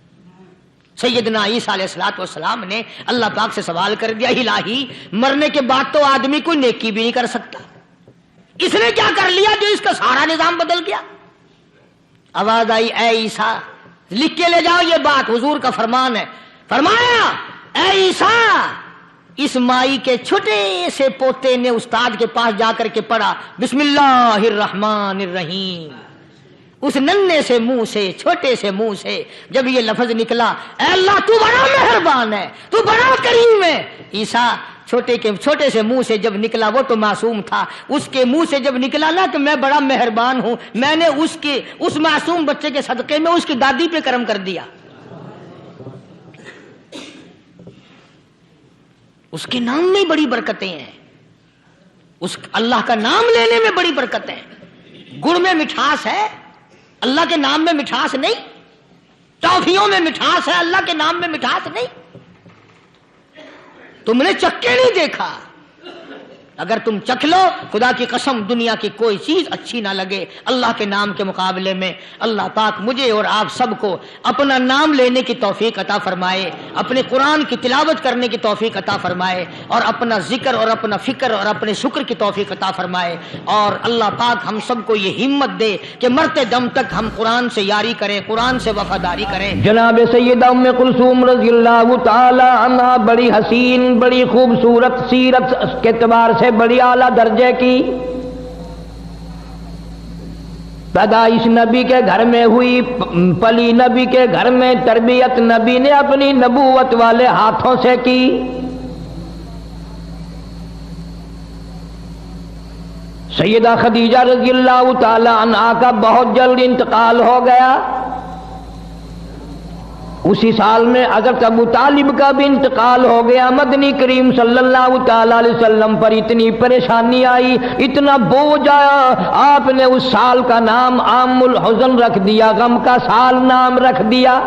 سیدنا عیسیٰ علیہ الصلوۃ والسلام نے اللہ پاک سے سوال کر دیا، الہی مرنے کے بعد تو آدمی کوئی نیکی بھی نہیں کر سکتا، اس نے کیا کر لیا جو اس کا سارا نظام بدل گیا؟ آواز آئی، اے عیسیٰ لکھ کے لے جاؤ، یہ بات حضور کا فرمان ہے۔ فرمایا، اے عیسیٰ اس مائی کے چھوٹے سے پوتے نے استاد کے پاس جا کر کے پڑھا بسم اللہ الرحمن الرحیم، اس ننھے سے منہ سے، چھوٹے سے منہ سے جب یہ لفظ نکلا، اے اللہ تو بڑا مہربان ہے، تو بڑا کریم ہے۔ عیسیٰ چھوٹے سے منہ سے جب نکلا، وہ تو معصوم تھا، اس کے منہ سے جب نکلا نا کہ میں بڑا مہربان ہوں، میں نے اس معصوم بچے کے صدقے میں اس کی دادی پہ کرم کر دیا۔ اس کے نام میں بڑی برکتیں ہیں، اس اللہ کا نام لینے میں بڑی برکتیں ہیں۔ گڑ میں مٹھاس ہے، اللہ کے نام میں مٹھاس نہیں۔ ٹافیوں میں مٹھاس ہے، اللہ کے نام میں مٹھاس نہیں۔ تم نے چکھ کے نہیں دیکھا، اگر تم چکھ لو خدا کی قسم دنیا کی کوئی چیز اچھی نہ لگے اللہ کے نام کے مقابلے میں۔ اللہ پاک مجھے اور آپ سب کو اپنا نام لینے کی توفیق عطا فرمائے، اپنے قرآن کی تلاوت کرنے کی توفیق عطا فرمائے، اور اپنا ذکر اور اپنا فکر اور اپنے شکر کی توفیق عطا فرمائے، اور اللہ پاک ہم سب کو یہ ہمت دے کہ مرتے دم تک ہم قرآن سے یاری کریں، قرآن سے وفاداری کریں۔ جناب سیدہ ام کلثوم رضی اللہ تعالی عنہا بڑی حسین، بڑی خوبصورت سیرت کے اعتبار سے بڑی اعلیٰ درجے کی پیدائش نبی کے گھر میں ہوئی، پلی نبی کے گھر میں، تربیت نبی نے اپنی نبوت والے ہاتھوں سے کی۔ سیدہ خدیجہ رضی اللہ تعالی عنہا کا بہت جلد انتقال ہو گیا، اسی سال میں حضرت ابو طالب کا بھی انتقال ہو گیا۔ مدنی کریم صلی اللہ تعالی علیہ وسلم پر اتنی پریشانی آئی، اتنا بوجھ آیا، آپ نے اس سال کا نام عام الحزن رکھ دیا، غم کا سال نام رکھ دیا۔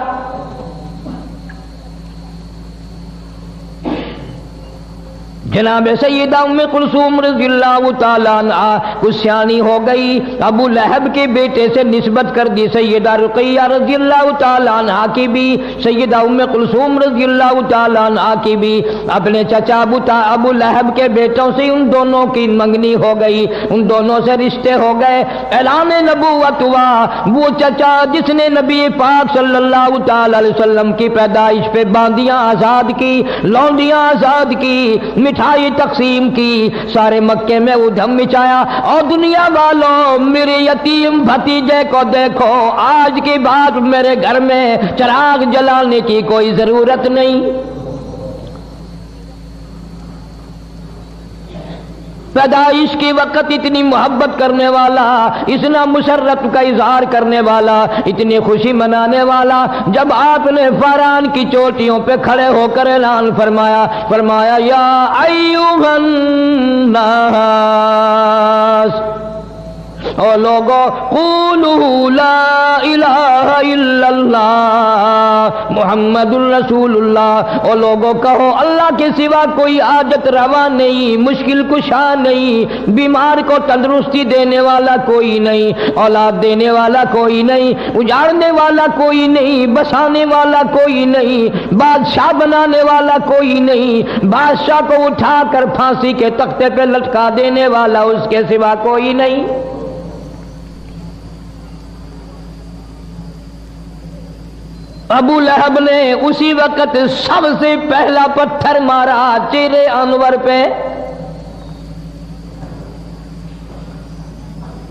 جناب سیدہ ام کلثوم رضی اللہ تعالیٰ عنہا کچھ سیانی ہو گئی، ابو لہب کے بیٹے سے نسبت کر دی، سیدہ رقیہ رضی اللہ تعالیٰ عنہا کی بھی، سیدہ ام کلثوم رضی اللہ تعالیٰ عنہا کی بھی، اپنے چچا ابو لہب کے بیٹوں سے ان دونوں کی منگنی ہو گئی، ان دونوں سے رشتے ہو گئے، اعلان نبوت ہوا۔ وہ چچا جس نے نبی پاک صلی اللہ تعالیٰ علیہ وسلم کی پیدائش پہ باندیاں آزاد کی، لونڈیاں آزاد کی، مٹھائی تقسیم کی، سارے مکے میں ادھم مچایا، اور دنیا والوں میرے یتیم بھتیجے کو دیکھو، آج کی بات میرے گھر میں چراغ جلانے کی کوئی ضرورت نہیں۔ پیدائش کی وقت اتنی محبت کرنے والا، اتنا مسرت کا اظہار کرنے والا، اتنی خوشی منانے والا، جب آپ نے فاران کی چوٹیوں پہ کھڑے ہو کر اعلان فرمایا یا ایھا الناس، او لوگو قولوا لا الہ الا اللہ محمد الرسول اللہ، او لوگو کہو اللہ کے سوا کوئی حاجت روا نہیں، مشکل کشا نہیں، بیمار کو تندرستی دینے والا کوئی نہیں، اولاد دینے والا کوئی نہیں، اجاڑنے والا کوئی نہیں، بسانے والا کوئی نہیں، بادشاہ بنانے والا کوئی نہیں، بادشاہ کو اٹھا کر پھانسی کے تختے پہ لٹکا دینے والا اس کے سوا کوئی نہیں۔ ابو لہب نے اسی وقت سب سے پہلا پتھر مارا چہرے انور پہ۔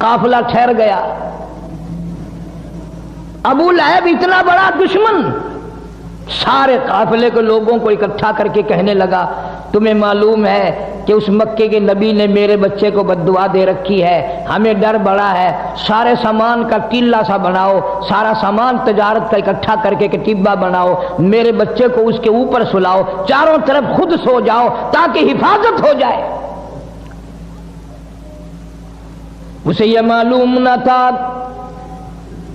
قافلہ ٹھہر گیا. ابو لہب اتنا بڑا دشمن سارے قافلے کے لوگوں کو اکٹھا کر کے کہنے لگا تمہیں معلوم ہے کہ اس مکے کے نبی نے میرے بچے کو بددعا دے رکھی ہے, ہمیں ڈر بڑا ہے, سارے سامان کا ٹیلا سا بناؤ, سارا سامان تجارت کا اکٹھا کر کے ٹبا بناؤ, میرے بچے کو اس کے اوپر سلاؤ, چاروں طرف خود سو جاؤ تاکہ حفاظت ہو جائے. اسے یہ معلوم نہ تھا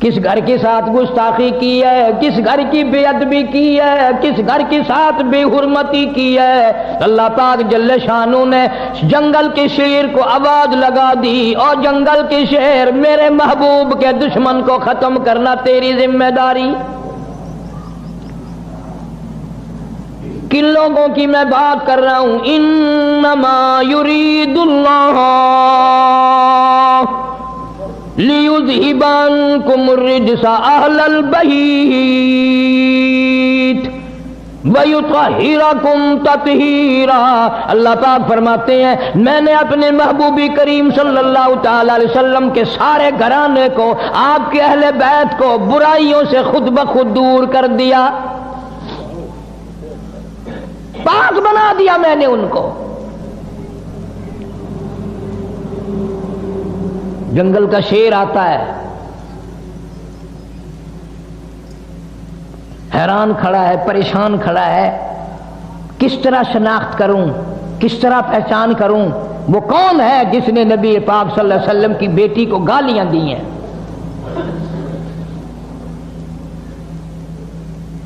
کس گھر کے ساتھ گستاخی کی ہے, کس گھر کی بے ادبی کی ہے, کس گھر کے ساتھ بے حرمتی کی ہے. اللہ پاک جل شانو نے جنگل کے شیر کو آواز لگا دی, اور جنگل کے شیر میرے محبوب کے دشمن کو ختم کرنا تیری ذمہ داری. کن لوگوں کی میں بات کر رہا ہوں؟ انما یرید اللہ لِيُذْهِبَ عَنْكُمُ الرِّجْسَ أَهْلَ الْبَيْتِ وَيُطَهِّرَكُمْ تَطْهِيرًا. اللہ پاک فرماتے ہیں میں نے اپنے محبوبی کریم صلی اللہ تعالی علیہ وسلم کے سارے گھرانے کو, آپ کے اہل بیت کو برائیوں سے خود بخود دور کر دیا, پاک بنا دیا میں نے ان کو. جنگل کا شیر آتا ہے, حیران کھڑا ہے, پریشان کھڑا ہے, کس طرح شناخت کروں, کس طرح پہچان کروں وہ کون ہے جس نے نبی پاک صلی اللہ علیہ وسلم کی بیٹی کو گالیاں دی ہیں.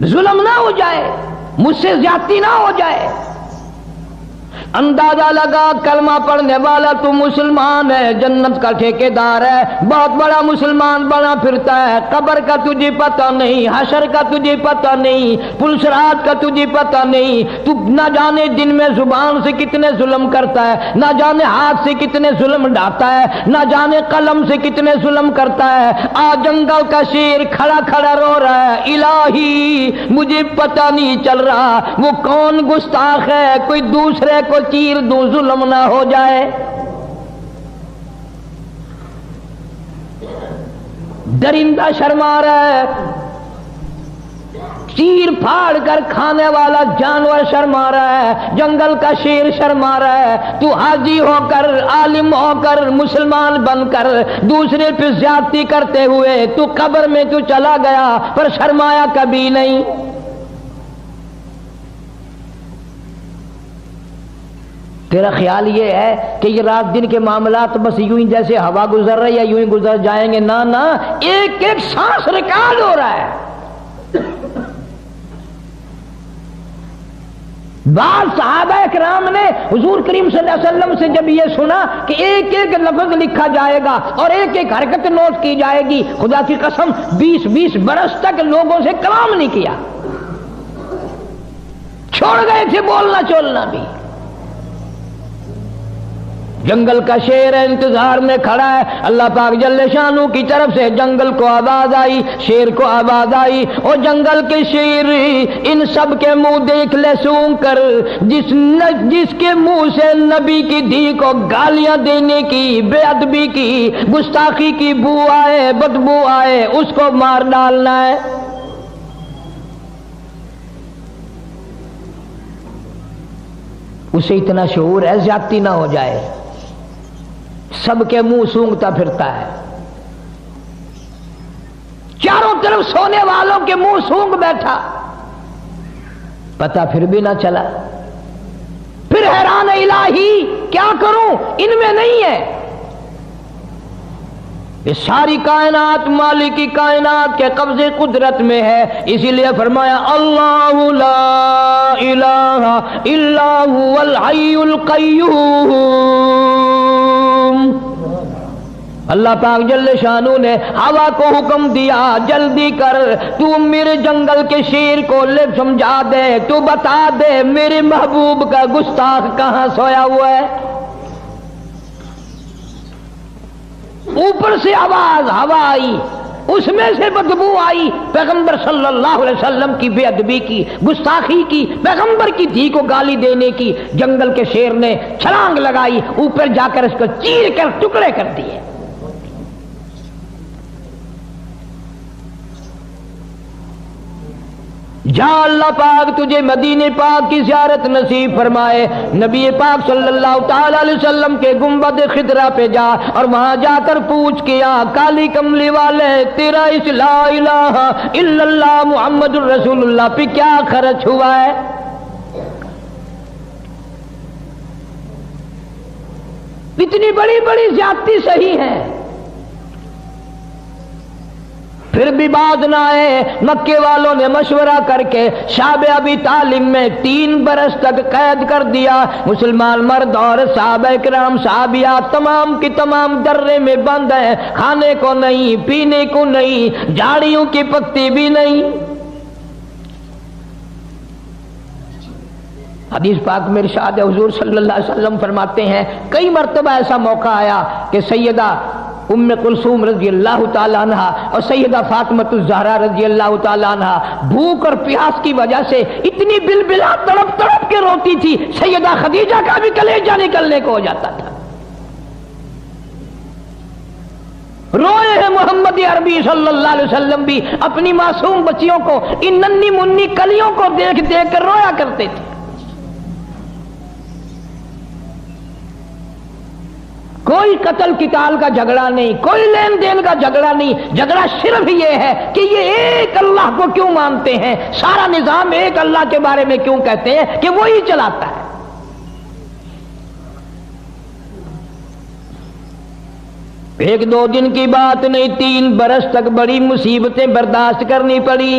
ظلم نہ ہو جائے, مجھ سے زیادتی نہ ہو جائے. اندازہ لگا کلمہ پڑھنے والا تو مسلمان ہے, جنت کا ٹھیکیدار ہے, بہت بڑا مسلمان بنا پھرتا ہے, قبر کا تجھے پتہ نہیں, حشر کا تجھے پتہ نہیں, پلسرات کا تجھے پتہ نہیں, تو نہ جانے دن میں زبان سے کتنے ظلم کرتا ہے, نہ جانے ہاتھ سے کتنے ظلم ڈھاتا ہے, نہ جانے قلم سے کتنے ظلم کرتا ہے. آج جنگل کا شیر کھڑا کھڑا رو رہا ہے, الہی مجھے پتہ نہیں چل رہا وہ کون گستاخ ہے, کوئی دوسرے کو چیر دوں ظلم نہ ہو جائے. درندہ شرما رہا ہے, چیر پھاڑ کر کھانے والا جانور شرما رہا ہے, جنگل کا شیر شرما رہا ہے. تو حاجی ہو کر, عالم ہو کر, مسلمان بن کر دوسرے پہ زیادتی کرتے ہوئے تو قبر میں تو چلا گیا پر شرمایا کبھی نہیں. تیرا خیال یہ ہے کہ یہ رات دن کے معاملات بس یوں ہی جیسے ہوا گزر رہی ہے یوں ہی گزر جائیں گے؟ نہ نہ, ایک ایک سانس ریکارڈ ہو رہا ہے. بعض صحابہ اکرام نے حضور کریم صلی اللہ علیہ وسلم سے جب یہ سنا کہ ایک ایک لفظ لکھا جائے گا اور ایک ایک حرکت نوٹ کی جائے گی, خدا کی قسم 20-20 برس تک لوگوں سے کلام نہیں کیا, چھوڑ گئے تھے بولنا چولنا بھی. جنگل کا شیر انتظار میں کھڑا ہے, اللہ پاک جل شانو کی طرف سے جنگل کو آواز آئی, شیر کو آواز آئی, اور جنگل کے شیر ان سب کے منہ دیکھ لے سونگ کر, جس کے منہ سے نبی کی دھی کو گالیاں دینے کی, بے ادبی کی, گستاخی کی بو آئے, بدبو آئے, اس کو مار ڈالنا ہے. اسے اتنا شعور ہے زیادتی نہ ہو جائے, سب کے منہ سونگتا پھرتا ہے, چاروں طرف سونے والوں کے منہ سونگ بیٹھا, پتہ پھر بھی نہ چلا. پھر حیران الہی کیا کروں, ان میں نہیں ہے. یہ ساری کائنات مالک کی کائنات کے قبضے قدرت میں ہے, اسی لیے فرمایا اللہ لا الہ الا هو الحی القیوم. اللہ پاک جل شانو نے ہوا کو حکم دیا, جلدی کر تو میرے جنگل کے شیر کو لے سمجھا دے, تو بتا دے میرے محبوب کا گستاخ کہاں سویا ہوا ہے. اوپر سے آواز ہوا آئی, اس میں سے بدبو آئی, پیغمبر صلی اللہ علیہ وسلم کی بے ادبی کی, گستاخی کی, پیغمبر کی دھی کو گالی دینے کی. جنگل کے شیر نے چھلانگ لگائی, اوپر جا کر اس کو چیر کر ٹکڑے کر دیے. جا اللہ پاک تجھے مدینے پاک کی زیارت نصیب فرمائے. نبی پاک صلی اللہ تعالی علیہ وسلم کے گنبد خضرا پہ جا اور وہاں جا کر پوچھ کیا کالی کملی والے تیرا اس لا الہ الا اللہ محمد الرسول اللہ پہ کیا خرچ ہوا ہے؟ اتنی بڑی بڑی زیادتی صحیح ہے، پھر بھی بات نہ آئے. مکے والوں نے مشورہ کر کے شعب ابی طالب میں 3 برس تک قید کر دیا. مسلمان مرد اور صحابہ کرام صحابیات تمام کی تمام درے میں بند ہیں، کھانے کو نہیں، پینے کو نہیں، جھاڑیوں کی پتی بھی نہیں. حدیث پاک میں ارشاد حضور صلی اللہ علیہ وسلم فرماتے ہیں کئی مرتبہ ایسا موقع آیا کہ سیدہ ام کلثوم رضی اللہ تعالیٰ عنہ اور سیدہ فاطمۃ الزہرا رضی اللہ تعالیٰ عنہ بھوک اور پیاس کی وجہ سے اتنی بلبلا تڑپ تڑپ کے روتی تھی، سیدہ خدیجہ کا بھی کلیجہ نکلنے کو ہو جاتا تھا. روئے ہیں محمد عربی صلی اللہ علیہ وسلم بھی اپنی معصوم بچیوں کو، ان ننھی منی کلیوں کو دیکھ دیکھ کر رویا کرتے تھے. کوئی قتل قتال کا جھگڑا نہیں، کوئی لین دین کا جھگڑا نہیں، جھگڑا صرف یہ ہے کہ یہ ایک اللہ کو کیوں مانتے ہیں، سارا نظام ایک اللہ کے بارے میں کیوں کہتے ہیں کہ وہی چلاتا ہے. ایک دو دن کی بات نہیں، 3 برس تک بڑی مصیبتیں برداشت کرنی پڑی.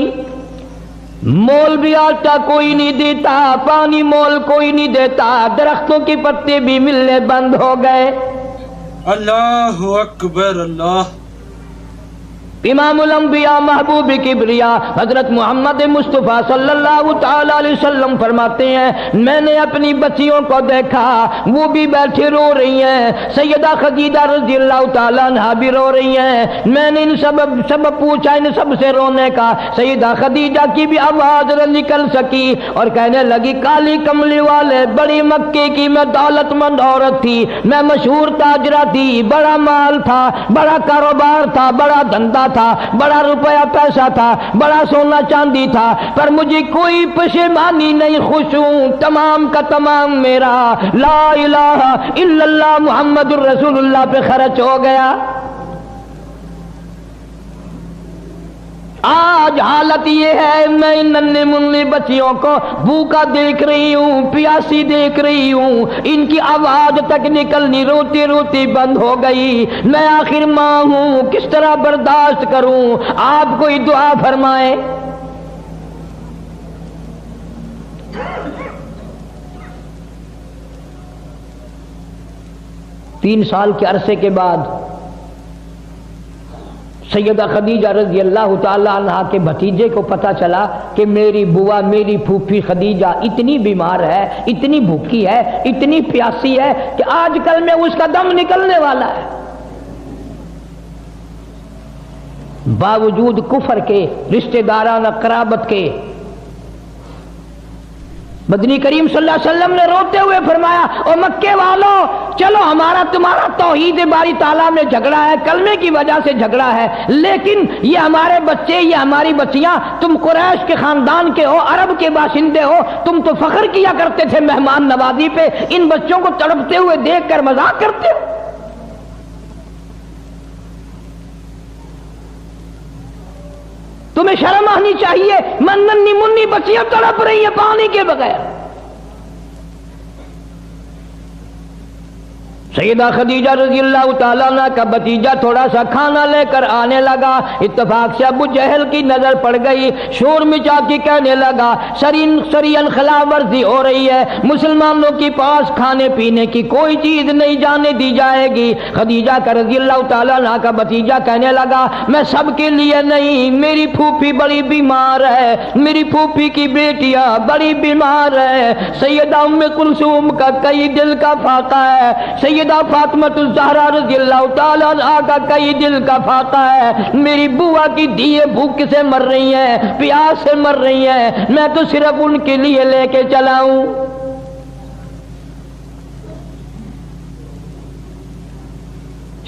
مول بھی آٹا کوئی نہیں دیتا، پانی مول کوئی نہیں دیتا، درختوں کی پتے بھی ملنے بند ہو گئے. اللہ اکبر. اللہ امام الانبیاء محبوب کبریا حضرت محمد مصطفیٰ صلی اللہ تعالی علیہ وسلم فرماتے ہیں میں نے اپنی بچیوں کو دیکھا وہ بھی بیٹھے رو رہی ہیں، سیدہ خدیجہ رضی اللہ تعالی عنہا بھی رو رہی ہیں. میں نے ان سب پوچھا ان سب سے رونے کا، سیدہ خدیجہ کی بھی آواز نہ نکل سکی اور کہنے لگی کالی کملی والے بڑی مکے کی میں دولت مند عورت تھی، میں مشہور تاجرہ تھی، بڑا مال تھا، بڑا کاروبار تھا، بڑا دھندا تھا، بڑا روپیہ پیسہ تھا، بڑا سونا چاندی تھا، پر مجھے کوئی پشیمانی نہیں، خوش ہوں. تمام کا تمام میرا لا الہ الا اللہ محمد الرسول اللہ پہ خرچ ہو گیا. آج حالت یہ ہے میں ان ننھے منھے بچیوں کو بھوکا دیکھ رہی ہوں، پیاسی دیکھ رہی ہوں، ان کی آواز تک نکلنی روتی روتی بند ہو گئی. میں آخر ماں ہوں، کس طرح برداشت کروں؟ آپ کوئی دعا فرمائیں. تین سال کے عرصے کے بعد سیدہ خدیجہ رضی اللہ تعالی عنہا کے بھتیجے کو پتا چلا کہ میری بوا میری پھوپھی خدیجہ اتنی بیمار ہے، اتنی بھوکی ہے، اتنی پیاسی ہے کہ آج کل میں اس کا دم نکلنے والا ہے. باوجود کفر کے، رشتہ دارانہ قرابت کے، مدنی کریم صلی اللہ علیہ وسلم نے روتے ہوئے فرمایا او مکے والوں چلو ہمارا تمہارا توحید باری تعالیٰ میں جھگڑا ہے، کلمے کی وجہ سے جھگڑا ہے، لیکن یہ ہمارے بچے، یہ ہماری بچیاں، تم قریش کے خاندان کے ہو، عرب کے باشندے ہو، تم تو فخر کیا کرتے تھے مہمان نوازی پہ، ان بچوں کو تڑپتے ہوئے دیکھ کر مذاق کرتے ہو. تمہیں شرم آنی چاہیے، ننھی منی بچیاں تڑپ رہی ہیں پانی کے بغیر. سیدہ خدیجہ رضی اللہ تعالیٰ عنہ کا بھتیجا تھوڑا سا کھانا لے کر آنے لگا، اتفاق سے ابو جہل کی نظر پڑ گئی، شور مچا کے کہنے لگا سرین خلاف ورزی ہو رہی ہے، مسلمانوں کے پاس کھانے پینے کی کوئی چیز نہیں جانے دی جائے گی. خدیجہ کا رضی اللہ تعالیٰ عنہ کا بھتیجا کہنے لگا میں سب کے لیے نہیں، میری پھوپھی بڑی بیمار ہے، میری پھوپھی کی بیٹیاں بڑی بیمار ہے، سیدہ ام کلثوم کا کئی دل کا فاقہ ہے، سیدہ فاطمہ الزہرا رضی اللہ تعالیٰ عنہا کا کئی دل کا فاقہ ہے، میری بوا کی دھیے بھوک سے مر رہی ہیں، پیاس سے مر رہی ہیں، میں تو صرف ان کے لیے لے کے چلا ہوں.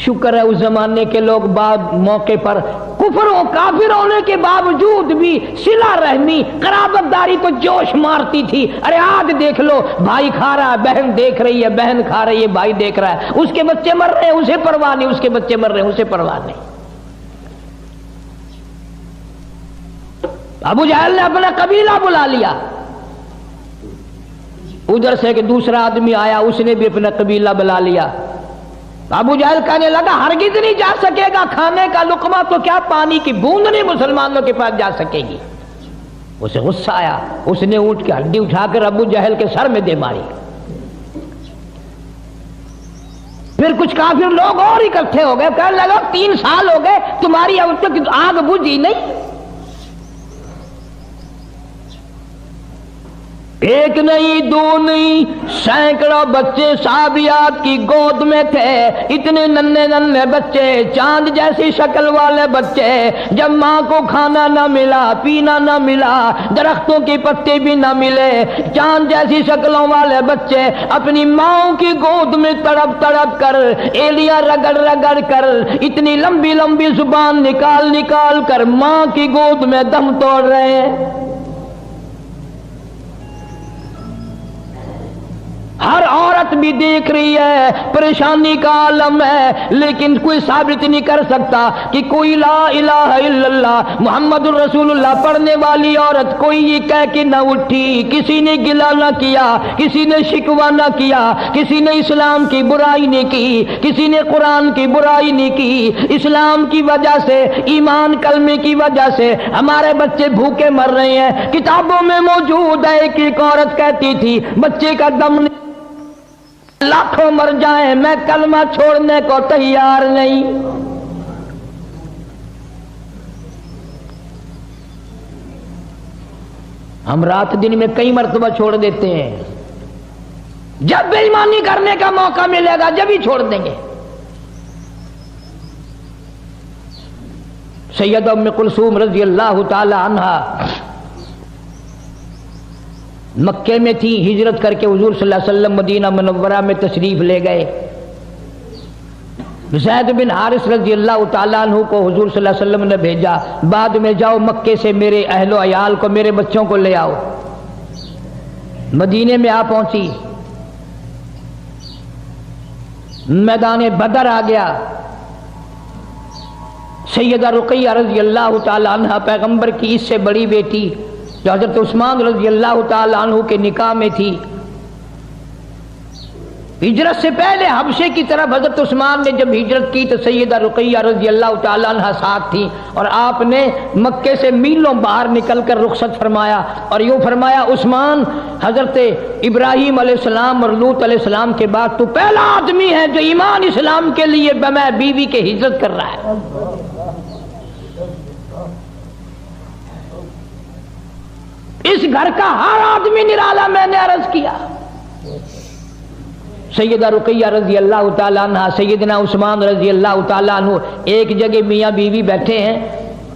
شکر ہے اس زمانے کے لوگ بعد موقع پر کفر و کافر ہونے کے باوجود بھی صلہ رحمی قرابت داری کو جوش مارتی تھی. ارے آج دیکھ لو، بھائی کھا رہا ہے بہن دیکھ رہی ہے، بہن کھا رہی ہے بھائی دیکھ رہا ہے، اس کے بچے مر رہے ہیں اسے پرواہ نہیں، اس کے بچے مر رہے ہیں اسے پرواہ نہیں. ابو جہل نے اپنا قبیلہ بلا لیا. ادھر سے کہ دوسرا آدمی آیا، اس نے بھی اپنا قبیلہ بلا لیا. ابو جہل کہنے لگا ہرگز نہیں جا سکے گا، کھانے کا لقمہ تو کیا پانی کی بوند نہیں مسلمانوں کے پاس جا سکے گی. اسے غصہ آیا، اس نے اونٹ کی ہڈی اٹھا کر ابو جہل کے سر میں دے ماری. پھر کچھ کافر لوگ اور اکٹھے ہو گئے، کہنے لگا 3 سال ہو گئے تمہاری اب تک آگ بجھی نہیں. ایک نہیں دو نہیں سینکڑوں بچے صحابیات کی گود میں تھے. اتنے ننھے ننھے بچے، چاند جیسی شکل والے بچے. جب ماں کو کھانا نہ ملا، پینا نہ ملا، درختوں کی پتے بھی نہ ملے، چاند جیسی شکلوں والے بچے اپنی ماں کی گود میں تڑپ تڑپ کر، ایلیاں رگڑ رگڑ کر، اتنی لمبی لمبی زبان نکال نکال کر ماں کی گود میں دم توڑ رہے ہیں. ہر عورت بھی دیکھ رہی ہے، پریشانی کا عالم ہے، لیکن کوئی ثابت نہیں کر سکتا کہ کوئی لا الہ الا اللہ محمد الرسول اللہ پڑھنے والی عورت کوئی یہ کہہ کے نہ اٹھی. کسی نے گلہ نہ کیا، کسی نے شکوہ نہ کیا، کسی نے اسلام کی برائی نہیں کی، کسی نے قرآن کی برائی نہیں کی. اسلام کی وجہ سے، ایمان کلمے کی وجہ سے ہمارے بچے بھوکے مر رہے ہیں. کتابوں میں موجود ہے کہ ایک عورت کہتی تھی بچے کا دم لاکھوں مر جائیں میں کلمہ چھوڑنے کو تیار نہیں. ہم رات دن میں کئی مرتبہ چھوڑ دیتے ہیں، جب بے ایمانی کرنے کا موقع ملے گا جب ہی چھوڑ دیں گے. سیدہ ام کلثوم رضی اللہ تعالی عنہا مکے میں تھی، ہجرت کر کے حضور صلی اللہ علیہ وسلم مدینہ منورہ میں تشریف لے گئے. زید بن حارث رضی اللہ تعالیٰ عنہ کو حضور صلی اللہ علیہ وسلم نے بھیجا، بعد میں جاؤ مکے سے میرے اہل و عیال کو، میرے بچوں کو لے آؤ. مدینے میں آ پہنچی، میدان بدر آ گیا. سیدہ رقیہ رضی اللہ تعالیٰ عنہ پیغمبر کی اس سے بڑی بیٹی جو حضرت عثمان رضی اللہ تعالیٰ عنہ کے نکاح میں تھی. ہجرت سے پہلے حبشے کی طرف حضرت عثمان نے جب ہجرت کی تو سیدہ رقیہ رضی اللہ تعالیٰ عنہ ساتھ تھی، اور آپ نے مکے سے میلوں باہر نکل کر رخصت فرمایا اور یوں فرمایا عثمان، حضرت ابراہیم علیہ السلام اور لوط علیہ السلام کے بعد تو پہلا آدمی ہے جو ایمان اسلام کے لیے بمع بیوی کے ہجرت کر رہا ہے. اس گھر کا ہر آدمی نرالا میں نے عرض کیا. سیدہ رقیہ رضی اللہ تعالیٰ عنہ، سیدنا عثمان رضی اللہ تعالیٰ عنہ ایک جگہ میاں بیوی بیٹھے ہیں.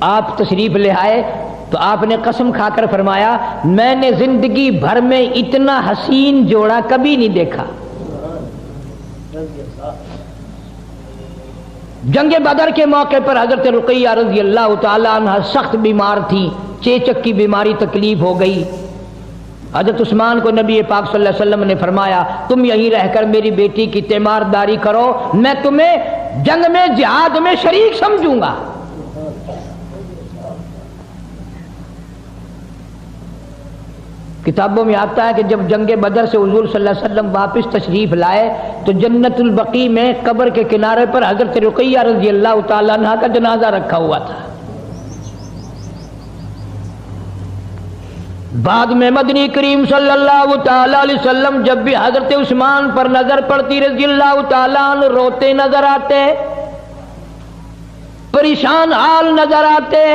آپ تشریف لے آئے تو آپ نے قسم کھا کر فرمایا میں نے زندگی بھر میں اتنا حسین جوڑا کبھی نہیں دیکھا. جنگ بدر کے موقع پر حضرت رقیہ رضی اللہ تعالیٰ عنہ سخت بیمار تھی، چیچک کی بیماری تکلیف ہو گئی. حضرت عثمان کو نبی پاک صلی اللہ علیہ وسلم نے فرمایا تم یہیں رہ کر میری بیٹی کی تیمارداری کرو، میں تمہیں جنگ میں جہاد میں شریک سمجھوں گا. کتابوں میں آتا ہے کہ جب جنگ بدر سے حضور صلی اللہ علیہ وسلم واپس تشریف لائے تو جنت البقیع میں قبر کے کنارے پر حضرت رقیہ رضی اللہ تعالیٰ عنہ کا جنازہ رکھا ہوا تھا. بعد میں مدنی کریم صلی اللہ تعالی علیہ وسلم جب بھی حضرت عثمان پر نظر پڑتی رضی اللہ تعالیٰ عنہ روتے نظر آتے، پریشان حال نظر آتے.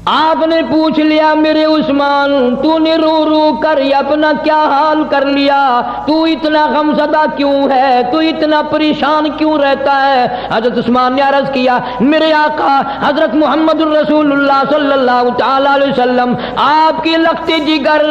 آپ نے پوچھ لیا میرے عثمان تو نے رو رو کر اپنا کیا حال کر لیا، تو اتنا غمزدہ کیوں ہے، تو اتنا پریشان کیوں رہتا ہے؟ حضرت عثمان نے عرض کیا میرے آقا حضرت محمد الرسول اللہ صلی اللہ تعالی علیہ وسلم آپ کی لخت جگر